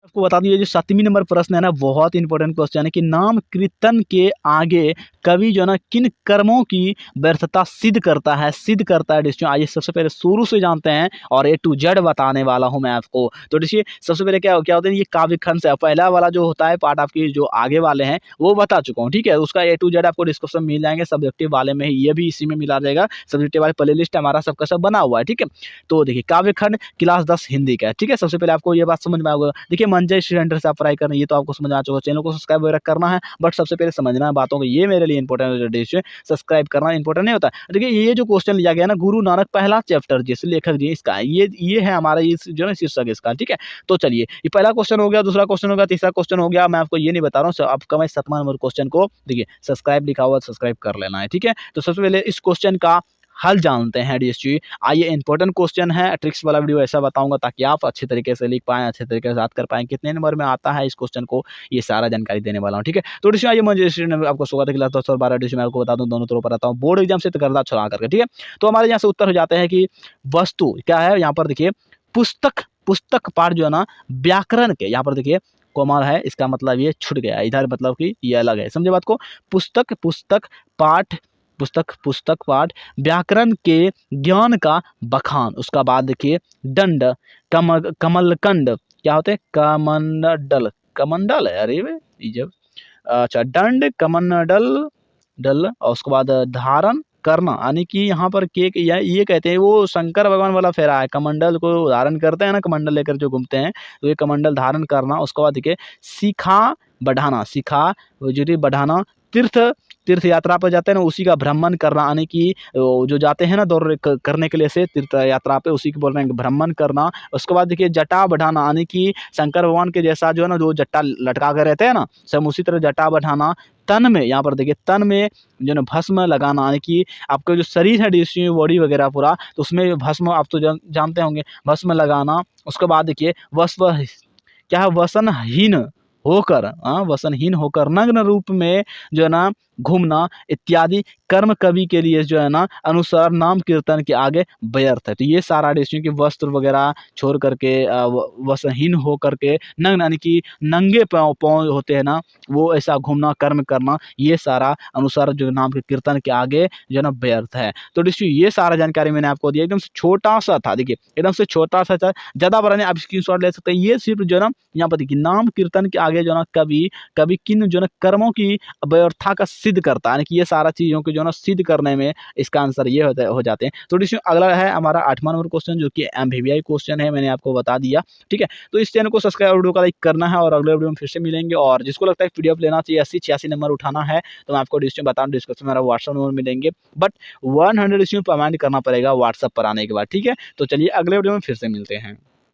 आपको बता दूं ये जो 7वीं नंबर प्रश्न है ना, बहुत इंपॉर्टेंट क्वेश्चन है कि नाम कीर्तन के आगे कवि जो है ना किन कर्मों की व्यर्थता सिद्ध करता है, डिस्ट्रिक्ट। आइए सबसे पहले शुरू से जानते हैं और ए टू जेड बताने वाला हूं मैं आपको। तो देखिए सबसे पहले क्या क्या होता है, ये काव्य खंड से पहला वाला जो होता है पार्ट आपकी जो आगे वाले हैं वो बता चुका हूँ, ठीक है। उसका ए टू जेड आपको डिस्क्रिप्शन मिल जाएंगे, सब्जेक्टिव वाले में ही ये भी इसी में मिला रहेगा, सब्जेक्टिव वाले प्ले लिस्ट हमारा सबका सब बना हुआ है, ठीक है। तो देखिए काव्य खंड क्लास 10 हिंदी का है, ठीक है। सबसे पहले आपको ये बात समझ में आएगा, देखिए मंजय सेंटर से आप पढ़ाई करना, ये तो आपको समझ आ चुका है। चैनल को सब्सक्राइब वगैरह करना है, बट सबसे पहले समझना है बातों को, ये मेरे लिए इंपॉर्टेंट है। सब्सक्राइब करना इंपॉर्टेंट नहीं होता। देखिए ये जो क्वेश्चन लिया गया ना, गुरु नानक पहला चैप्टर जिस लेखक जी इसका ये है हमारा ये जो है शीर्षक इसका, ठीक है। तो चलिए ये पहला क्वेश्चन हो गया, दूसरा क्वेश्चन हो गया, तीसरा क्वेश्चन हो गया। मैं आपको ये नहीं बता रहा हूँ, आपका मैं 7वां नंबर क्वेश्चन को देखिए सब्सक्राइब लिखा हुआ, सब्सक्राइब कर लेना है, ठीक है। तो सबसे पहले इस क्वेश्चन का हल जानते हैं डीएसजी। आइए इंपॉर्टेंट क्वेश्चन है, ट्रिक्स वाला वीडियो ऐसा बताऊंगा ताकि आप अच्छे तरीके से लिख पाएं, अच्छे तरीके से याद कर पाएं, कितने नंबर में आता है इस क्वेश्चन को, ये सारा जानकारी देने वाला हूं, ठीक है। तो डीएसजी आइए मैं आपको स्वागत है क्लास 10 और 12 डीएसजी मैं आपको बता दूं दोनों तरह पर आता हूं, बोर्ड एग्जाम से तकरदा चला करके, ठीक है। तो हमारे यहाँ से उत्तर हो जाते हैं कि वस्तु क्या है, यहाँ पर देखिए पुस्तक पाठ जो है ना व्याकरण के, यहाँ पर देखिए कोमल है, इसका मतलब ये छूट गया इधर, मतलब कि ये अलग है, समझे बात को। पुस्तक पाठ व्याकरण के ज्ञान का बखान। उसका बाद देखिए दंड कमलकंड क्या होते हैं, कमंडल है, अरे जब अच्छा दंड कमंडल डल, और उसके बाद धारण करना, यानी कि यहाँ पर के ये कहते हैं, वो शंकर भगवान वाला फेरा है, कमंडल को धारण करते हैं ना, कमंडल लेकर जो घूमते हैं, तो ये कमंडल धारण करना। उसके बाद देखिए शिखा बढ़ाना, तीर्थ यात्रा पर जाते हैं ना, उसी का भ्रमण करना, यानी कि जो जाते हैं ना दौड़ करने के लिए से तीर्थ यात्रा पे, उसी की बोल रहे हैं भ्रमण करना। उसके बाद देखिए जटा बढ़ाना, यानी कि शंकर भगवान के जैसा जो है ना, जो जट्टा लटका कर रहते हैं ना, सब उसी तरह जटा बढ़ाना। तन में, यहाँ पर देखिए तन में जो है भस्म लगाना, यानी कि आपका जो शरीर है डिस्ट्री बॉडी वगैरह पूरा, तो उसमें भस्म आप तो जानते होंगे, भस्म लगाना। उसके बाद देखिए क्या है, वसनहीन होकर नग्न रूप में जो है ना घूमना इत्यादि कर्म कवि के लिए जो है ना अनुसार नाम कीर्तन के आगे व्यर्थ है। तो ये सारा डिस्ट्रिक्ट की वस्त्र वगैरह छोड़ करके वसनहीन हो करके नग्न, यानी कि नंगे पाँव होते हैं ना, वो ऐसा घूमना कर्म करना, ये सारा अनुसार जो नाम के कीर्तन के आगे जो है ना व्यर्थ है। तो डिस्ट्रिक्ट ये सारा जानकारी मैंने आपको दिया, एकदम से छोटा सा था, देखिए एकदम से छोटा सा था, ज़्यादा बड़ा नहीं, आप स्क्रीनशॉट ले सकते हैं। ये सिर्फ जो है ना यहाँ पर देखिए नाम कीर्तन के आगे जो है ना कवि किन जो है ना कर्मों की व्यर्थता का सिद्ध करता है, यानी कि ये सारा चीज़ों को जो है ना सिद्ध करने में इसका आंसर ये हो जाते हैं। तो डिस्ट्रिक्ट अगला है हमारा 8वां नंबर क्वेश्चन, जो कि एमवीवीआई क्वेश्चन है, मैंने आपको बता दिया, ठीक है। तो इस चैनल को सब्सक्राइब, वीडियो का लाइक करना है, और अगले वीडियो में फिर से मिलेंगे। और जिसको लगता है पीडीएफ लेना चाहिए, 80-86 नंबर उठाना है, तो मैं आपको डिस्क्रिप्शन बता दूं, डिस्क्रिप्शन में मेरा व्हाट्सएप नंबर मिलेंगे, बट 100 इसमें पेमेंट करना पड़ेगा व्हाट्सएप पर आने के बाद, ठीक है। तो चलिए अगले वीडियो में फिर से मिलते हैं।